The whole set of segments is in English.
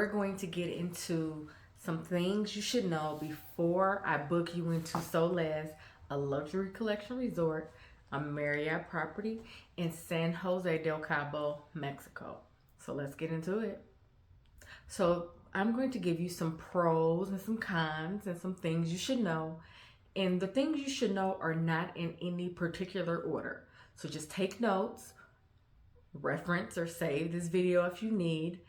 We're going to get into some things you should know before I book you into Solaz, a luxury collection resort, a Marriott property in San Jose del Cabo, Mexico. So let's get into it. So I'm going to give you some pros and some cons and some things you should know. And the things you should know are not in any particular order. So just take notes, reference or save this video if you need.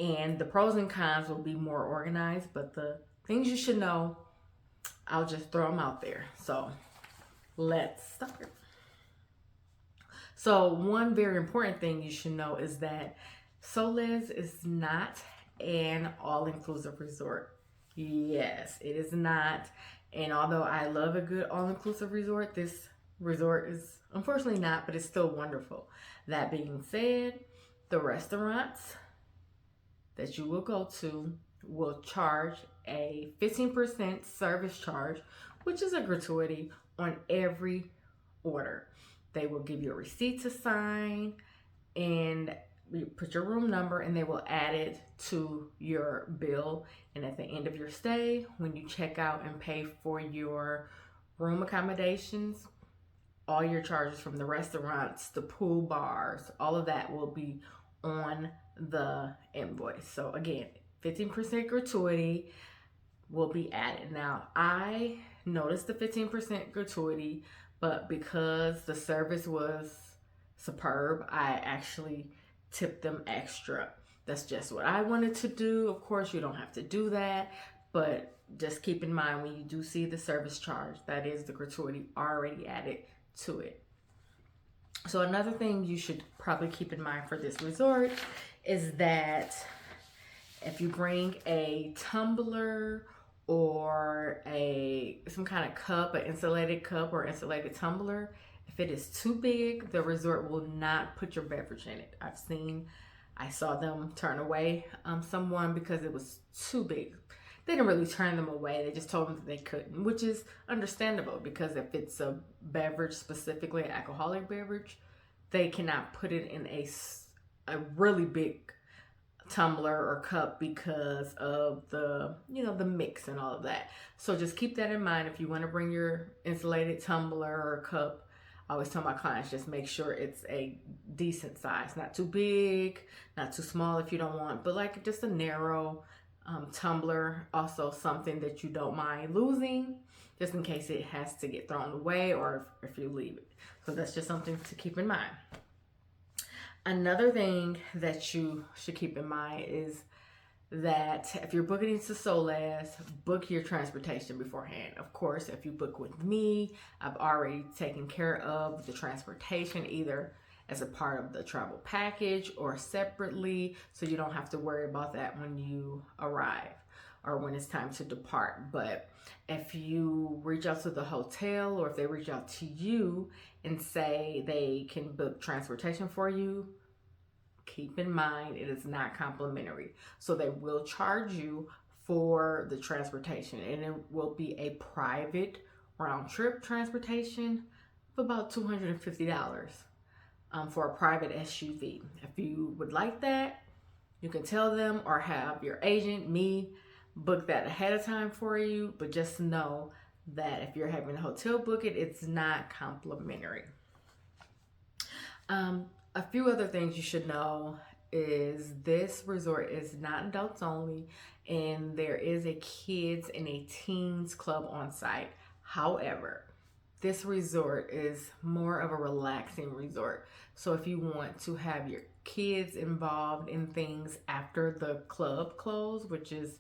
And the pros and cons will be more organized, but the things you should know, I'll just throw them out there. So let's start. So one very important thing you should know is that Solaz is not an all-inclusive resort. Yes, it is not. And although I love a good all-inclusive resort, this resort is unfortunately not, but it's still wonderful. That being said, the restaurants that you will go to will charge a 15% service charge, which is a gratuity on every order. They will give you a receipt to sign and you put your room number and they will add it to your bill. And at the end of your stay, when you check out and pay for your room accommodations, all your charges from the restaurants, the pool bars, all of that will be on the invoice. So again, 15% gratuity will be added. Now, I noticed the 15% gratuity, but because the service was superb, I actually tipped them extra. That's just what I wanted to do. Of course, you don't have to do that, but just keep in mind when you do see the service charge, that is the gratuity already added to it. So another thing you should probably keep in mind for this resort is that if you bring a tumbler or some kind of cup, an insulated cup or insulated tumbler, if it is too big, the resort will not put your beverage in it. I saw them turn away someone because it was too big. They didn't really turn them away. They just told them that they couldn't, which is understandable because if it's a beverage, specifically an alcoholic beverage, they cannot put it in a really big tumbler or cup because of the mix and all of that. So just keep that in mind. If you want to bring your insulated tumbler or cup, I always tell my clients, just make sure it's a decent size, not too big, not too small if you don't want, but like just a narrow tumbler. Also something that you don't mind losing just in case it has to get thrown away or if you leave it. So that's just something to keep in mind. Another thing that you should keep in mind is that if you're booking into Solaz, book your transportation beforehand. Of course, if you book with me, I've already taken care of the transportation either as a part of the travel package or separately, so you don't have to worry about that when you arrive or when it's time to depart. But if you reach out to the hotel or if they reach out to you and say they can book transportation for you, keep in mind it is not complimentary. So they will charge you for the transportation and it will be a private round trip transportation of about $250 for a private SUV. If you would like that, you can tell them or have your agent, me, book that ahead of time for you. But just know that if you're having a hotel book it, it's not complimentary. A few other things you should know is this resort is not adults only and there is a kids and a teens club on site. However, this resort is more of a relaxing resort. So if you want to have your kids involved in things after the club close, which is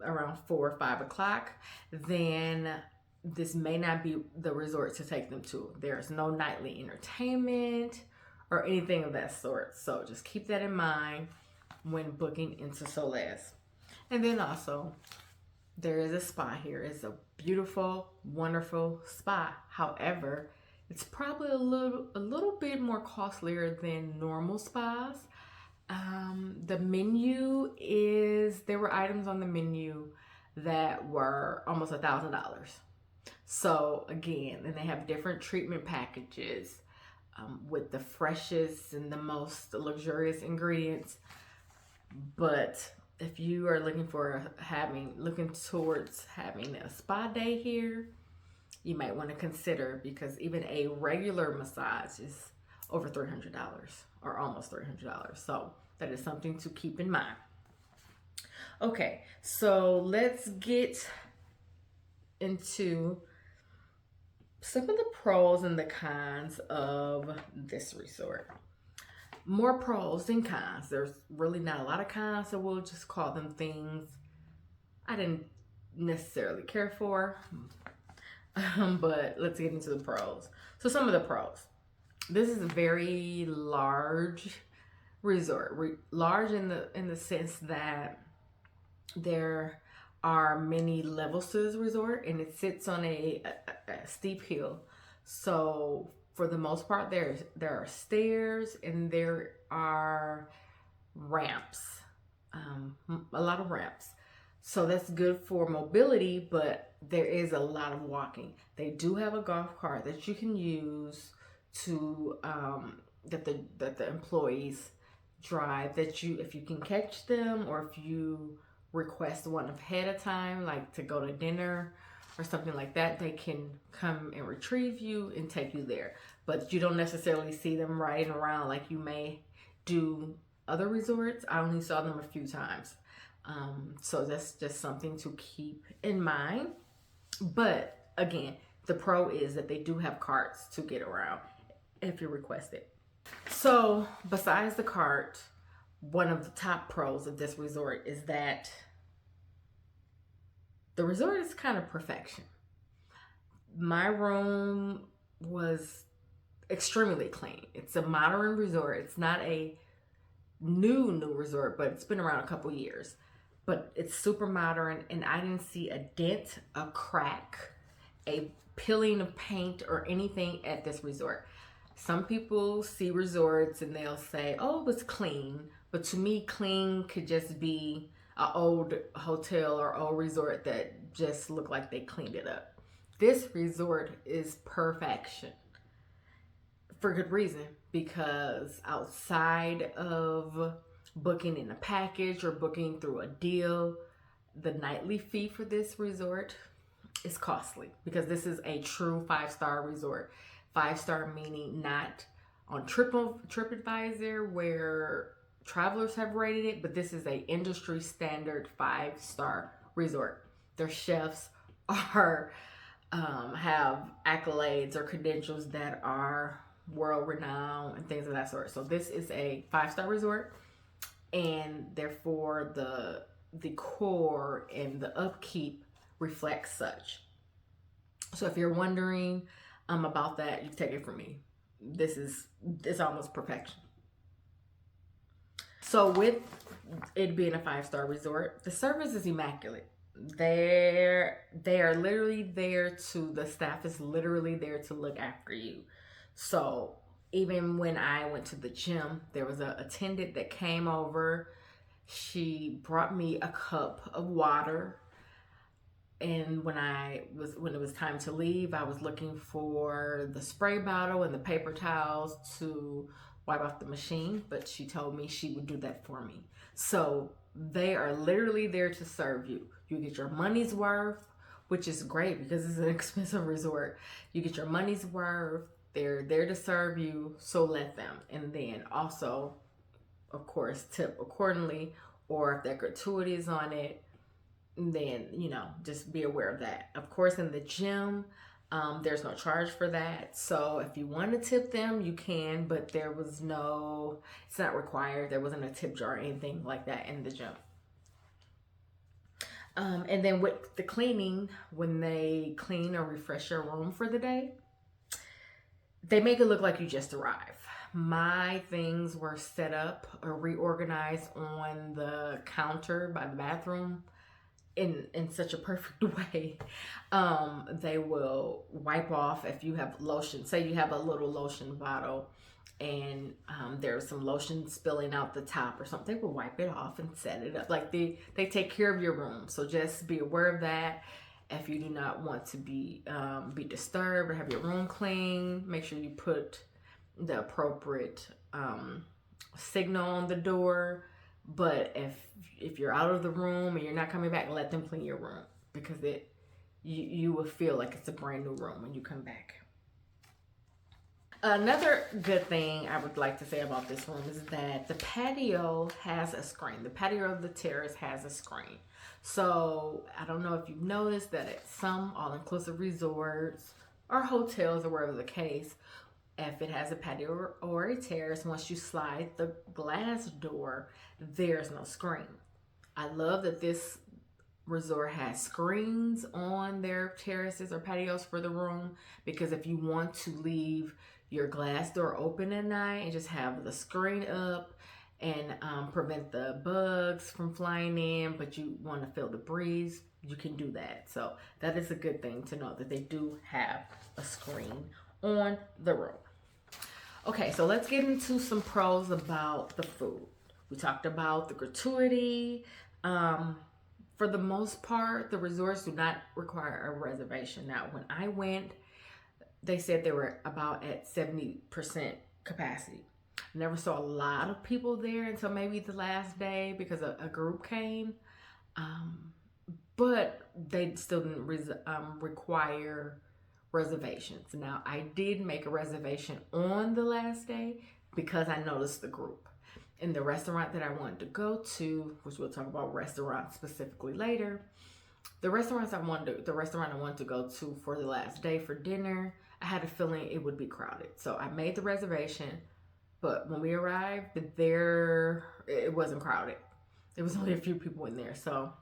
around 4 or 5 o'clock, then this may not be the resort to take them to. There's no nightly entertainment or anything of that sort. So just keep that in mind when booking into Solaz. And then also, there is a spa here. It's a beautiful, wonderful spa. However, it's probably a little bit more costlier than normal spas. The menu there were items on the menu that were almost $1,000. So again, and they have different treatment packages with the freshest and the most luxurious ingredients. But if you are looking towards having a spa day here, you might want to consider, because even a regular massage is over $300 or almost $300. So that is something to keep in mind. Okay, so let's get into some of the pros and the cons of this resort. More pros than cons. There's really not a lot of cons, so we'll just call them things I didn't necessarily care for. But let's get into the pros. So some of the pros. This is a very large resort. Large in the sense that there are many levels to this resort, and it sits on a steep hill. So for the most part, there are stairs and there are ramps, a lot of ramps. So that's good for mobility, but there is a lot of walking. They do have a golf cart that you can use to that the employees drive. That you, if you can catch them, or if you request one ahead of time, like to go to dinner or something like that, they can come and retrieve you and take you there. But you don't necessarily see them riding around like you may do other resorts. I only saw them a few times. So that's just something to keep in mind. But again, the pro is that they do have carts to get around if you request it. So besides the cart, one of the top pros of this resort is that the resort is kind of perfection. My room was extremely clean. It's a modern resort. It's not a new resort, but it's been around a couple years. But it's super modern, and I didn't see a dent, a crack, a peeling of paint, or anything at this resort. Some people see resorts and they'll say, oh, it was clean. But to me, clean could just be an old hotel or old resort that just looked like they cleaned it up. This resort is perfection. For good reason, because outside of booking in a package or booking through a deal, the nightly fee for this resort is costly, because this is a true 5-star resort. 5-star meaning not on TripAdvisor where travelers have rated it, but this is a industry standard 5-star resort. Their chefs are have accolades or credentials that are world renowned and things of that sort. So this is a 5-star resort, and therefore the decor and the upkeep reflects such. So if you're wondering about that, you take it from me. It's almost perfection. So with it being a 5-star resort, the service is immaculate. They are literally there to, the staff is literally there to look after you. So even when I went to the gym, there was an attendant that came over. She brought me a cup of water. And when it was time to leave, I was looking for the spray bottle and the paper towels to wipe off the machine, but she told me she would do that for me. So they are literally there to serve you. You get your money's worth, which is great because it's an expensive resort. You get your money's worth. They're there to serve you, so let them. And then also, of course, tip accordingly, or if there are gratuities on it, then, just be aware of that. Of course, in the gym, there's no charge for that. So if you want to tip them, you can, but it's not required. There wasn't a tip jar or anything like that in the gym. And then with the cleaning, when they clean or refresh your room for the day, they make it look like you just arrived. My things were set up or reorganized on the counter by the bathroom in such a perfect way. They will wipe off if you have lotion. Say you have a little lotion bottle and there's some lotion spilling out the top or something. They will wipe it off and set it up. Like they take care of your room. So just be aware of that. If you do not want to be disturbed or have your room clean, make sure you put the appropriate signal on the door. But if you're out of the room and you're not coming back, let them clean your room, because you will feel like it's a brand new room when you come back. Another good thing I would like to say about this room is that the patio has a screen. The patio of the terrace has a screen. So I don't know if you've noticed that at some all-inclusive resorts or hotels or wherever the case, if it has a patio or a terrace, once you slide the glass door, there's no screen. I love that this resort has screens on their terraces or patios for the room, because if you want to leave your glass door open at night and just have the screen up and prevent the bugs from flying in, but you want to feel the breeze, you can do that. So that is a good thing to know, that they do have a screen on the room. Okay, so let's get into some pros about the food. We talked about the gratuity. For the most part, the resorts do not require a reservation. Now, when I went, they said they were about at 70% capacity. Never saw a lot of people there until maybe the last day, because a group came. But they still didn't require reservations. Now, I did make a reservation on the last day because I noticed the group. In the restaurant that I wanted to go to, which we'll talk about restaurants specifically later, the restaurant I wanted to go to for the last day for dinner, I had a feeling it would be crowded. So I made the reservation, but when we arrived, it wasn't crowded. There was only a few people in there. So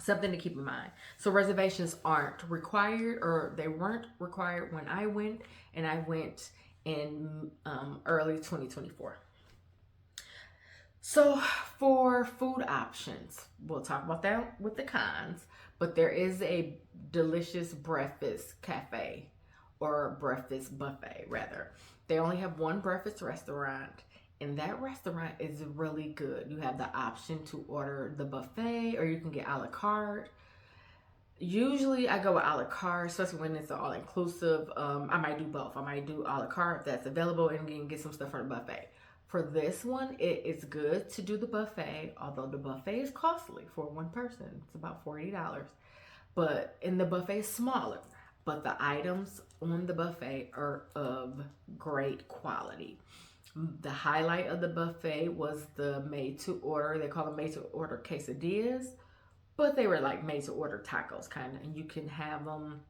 something to keep in mind. So reservations aren't required, or they weren't required when I went, and I went in early 2024. So for food options, we'll talk about that with the cons, but there is a delicious breakfast cafe, or breakfast buffet rather. They only have one breakfast restaurant, and that restaurant is really good. You have the option to order the buffet, or you can get a la carte. Usually I go with a la carte, especially when it's all inclusive. I might do both. I might do a la carte if that's available, and get some stuff from the buffet. For this one, it is good to do the buffet, although the buffet is costly for one person. It's about $40. And the buffet is smaller, but the items on the buffet are of great quality. The highlight of the buffet was the made-to-order. They call them made-to-order quesadillas, but they were like made-to-order tacos, kind of. And you can have them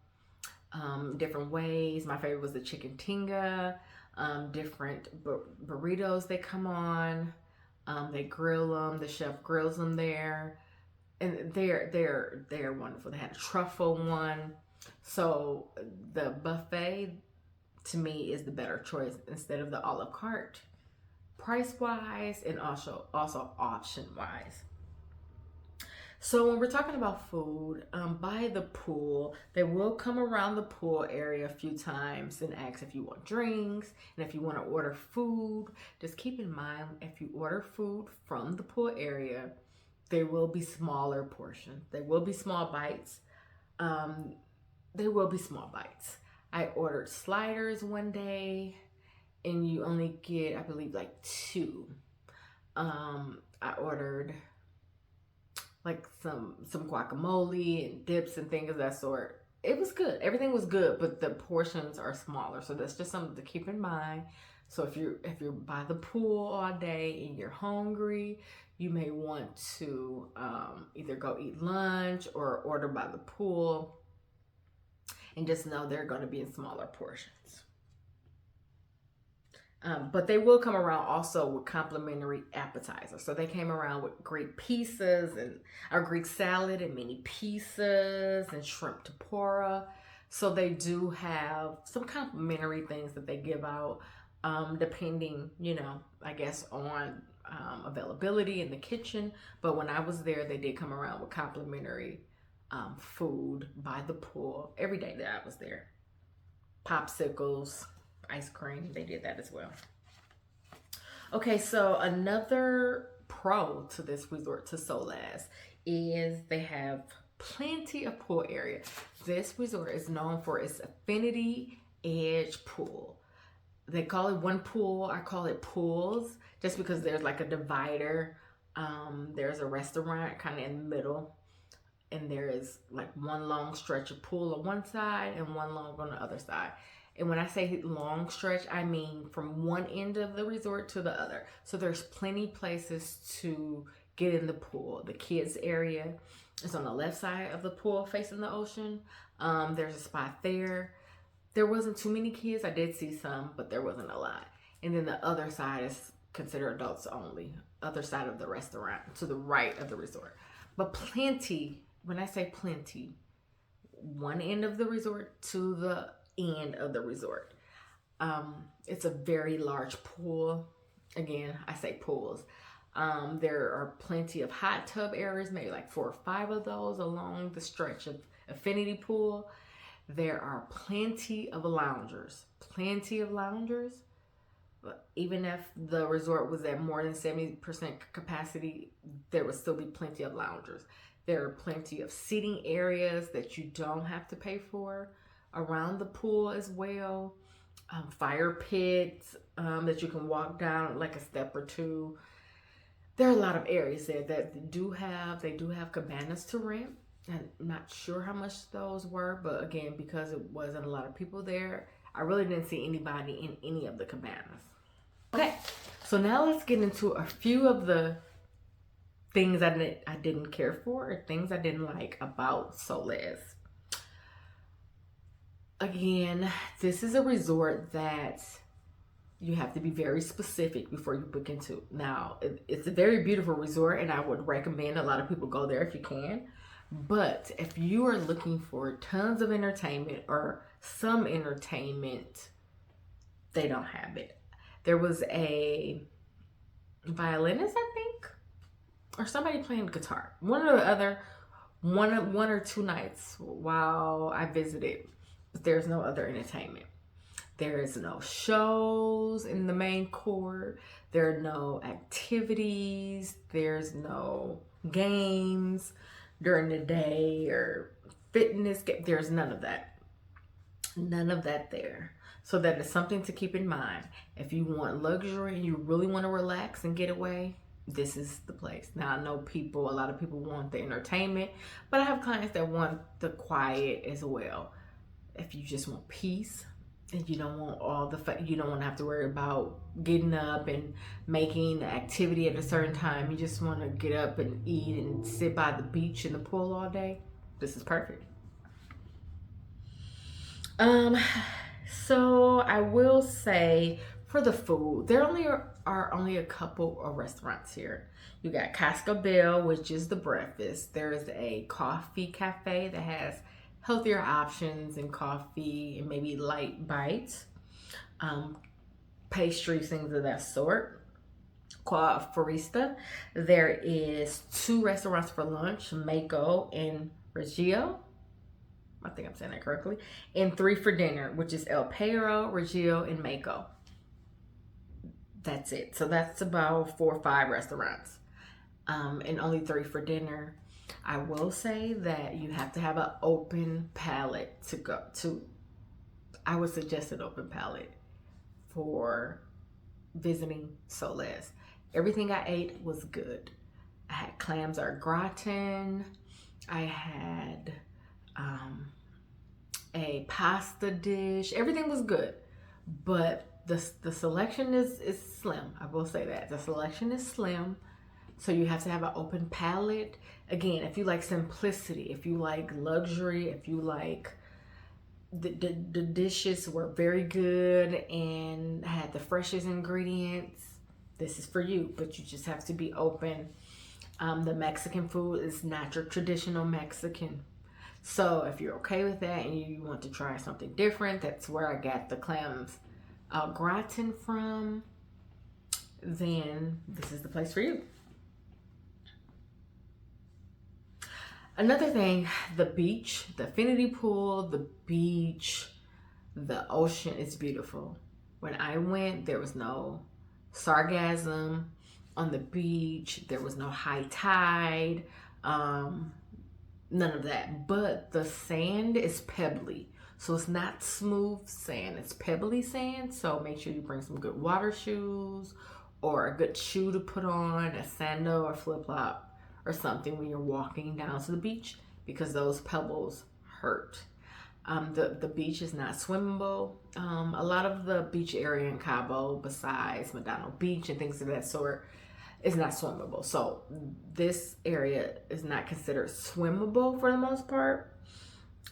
different ways. My favorite was the chicken tinga. Different burritos they come on. They grill them. The chef grills them there, and they're wonderful. They had a truffle one. So the buffet, to me, is the better choice instead of the a la carte, price wise and also option wise. So when we're talking about food, by the pool, they will come around the pool area a few times and ask if you want drinks and if you want to order food. Just keep in mind, if you order food from the pool area, there will be smaller portions. There will be small bites. I ordered sliders one day, and you only get, I believe, like 2. I ordered like some guacamole and dips and things of that sort. It was good. Everything was good, but the portions are smaller. So that's just something to keep in mind. So if you're by the pool all day and you're hungry, you may want to either go eat lunch or order by the pool, and just know they're going to be in smaller portions. But they will come around also with complimentary appetizers. So they came around with Greek pizzas and our Greek salad and mini pizzas and shrimp tempura. So they do have some complimentary things that they give out, depending, I guess on availability in the kitchen. But when I was there, they did come around with complimentary food by the pool every day that I was there. Popsicles, ice cream, they did that as well. Okay, so another pro to this resort, to Solaz, is they have plenty of pool area. This resort is known for its infinity edge pool. They call it one pool. I call it pools just because there's like a divider There's a restaurant kind of in the middle, and there is like one long stretch of pool on one side and one long on the other side. And when I say long stretch, I mean from one end of the resort to the other. So there's plenty places to get in the pool. The kids area is on the left side of the pool facing the ocean. There's a spot there. There wasn't too many kids. I did see some, but there wasn't a lot. And then the other side is considered adults only. Other side of the restaurant to the right of the resort. But plenty, when I say plenty, one end of the resort to the end of the resort. It's a very large pool. Again, I say pools. There are plenty of hot tub areas, maybe like 4 or 5 of those along the stretch of Infinity Pool. There are plenty of loungers. Plenty of loungers. Even if the resort was at more than 70% capacity, there would still be plenty of loungers. There are plenty of seating areas that you don't have to pay for around the pool as well. Fire pits that you can walk down like a step or two. There are a lot of areas there that they do have cabanas to rent. I'm not sure how much those were, but again, because it wasn't a lot of people there, I really didn't see anybody in any of the cabanas. Okay, so now let's get into a few of the things I didn't care for, or things I didn't like about Solaz. Again, this is a resort that you have to be very specific before you book into. Now, it's a very beautiful resort, and I would recommend a lot of people go there if you can. But if you are looking for tons of entertainment or some entertainment, they don't have it. There was a violinist, I think, or somebody playing guitar. One or two nights while I visited, but there's no other entertainment. There is no shows in the main court. There are no activities. There's no games during the day or fitness. There's none of that. None of that there. So that is something to keep in mind. If you want luxury and you really want to relax and get away, this is the place. Now, I know a lot of people want the entertainment, but I have clients that want the quiet as well. If you just want peace and you don't want you don't want to have to worry about getting up and making activity at a certain time. You just want to get up and eat and sit by the beach in the pool all day. This is perfect. So I will say for the food, there are only a couple of restaurants here. You got Casca Bell, which is the breakfast. There's a coffee cafe that has healthier options in coffee and maybe light bites, pastries, things of that sort, called Farista. There is 2 restaurants for lunch, Mako and Reggio. I think I'm saying that correctly. And 3 for dinner, which is El Perro, Reggio, and Mako. That's it. So that's about 4 or 5 restaurants. And only 3 for dinner. I will say that you have to have an open palate to go to. I would suggest an open palate for visiting Solaz. Everything I ate was good. I had clams au gratin. I had a pasta dish. Everything was good, but the selection is slim. I will say that the selection is slim. So you have to have an open palate. Again, if you like simplicity, if you like luxury, if you like the dishes were very good and had the freshest ingredients, this is for you. But you just have to be open. The Mexican food is not your traditional Mexican. So if you're okay with that and you want to try something different, that's where I got the clams au gratin from, then this is the place for you. Another thing, the beach, the infinity pool, the beach, the ocean is beautiful. When I went, there was no sargassum on the beach. There was no high tide, none of that. But the sand is pebbly. So it's not smooth sand, it's pebbly sand. So make sure you bring some good water shoes or a good shoe to put on, a sandal or flip flop or something when you're walking down to the beach, because those pebbles hurt. The beach is not swimmable. A lot of the beach area in Cabo, besides Madonna Beach and things of that sort, is not swimmable. So this area is not considered swimmable for the most part.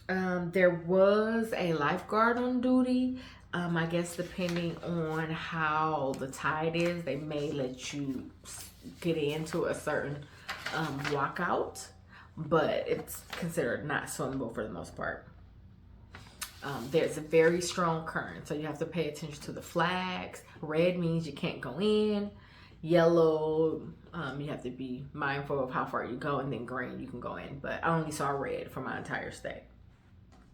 There was a lifeguard on duty. I guess depending on how the tide is, they may let you get into a certain walkout, but it's considered not swimmable for the most part. There's a very strong current, so you have to pay attention to the flags. Red means you can't go in. Yellow, you have to be mindful of how far you go, and then green, you can go in. But I only saw red for my entire stay.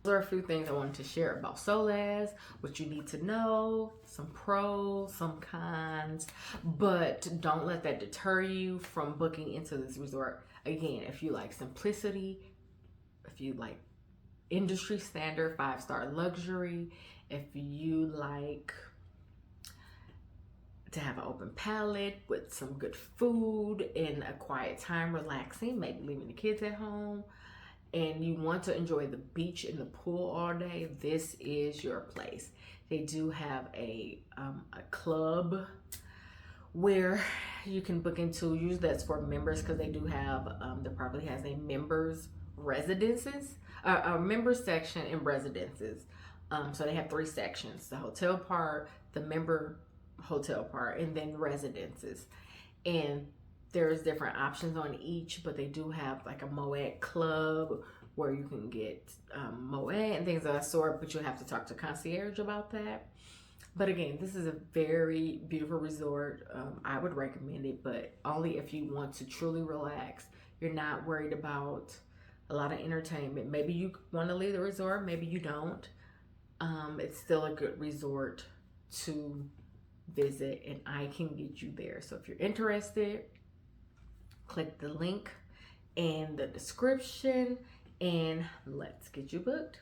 Those are a few things I wanted to share about Solaz, what you need to know, some pros, some cons, but don't let that deter you from booking into this resort. Again, if you like simplicity, if you like industry standard 5-star luxury, if you like to have an open palate with some good food and a quiet time relaxing, maybe leaving the kids at home, and you want to enjoy the beach and the pool all day, this is your place. They do have a club where you can book into. Usually that's for members, because they do have, there probably has a members residences, a members section and residences. So they have 3 sections: the hotel part, the member hotel part, and then residences. And there's different options on each, but they do have like a Moet club where you can get Moet and things of that sort, but you'll have to talk to concierge about that. But again, this is a very beautiful resort. I would recommend it, but only if you want to truly relax. You're not worried about a lot of entertainment. Maybe you want to leave the resort, maybe you don't. It's still a good resort to visit, and I can get you there. So if you're interested, click the link in the description and let's get you booked.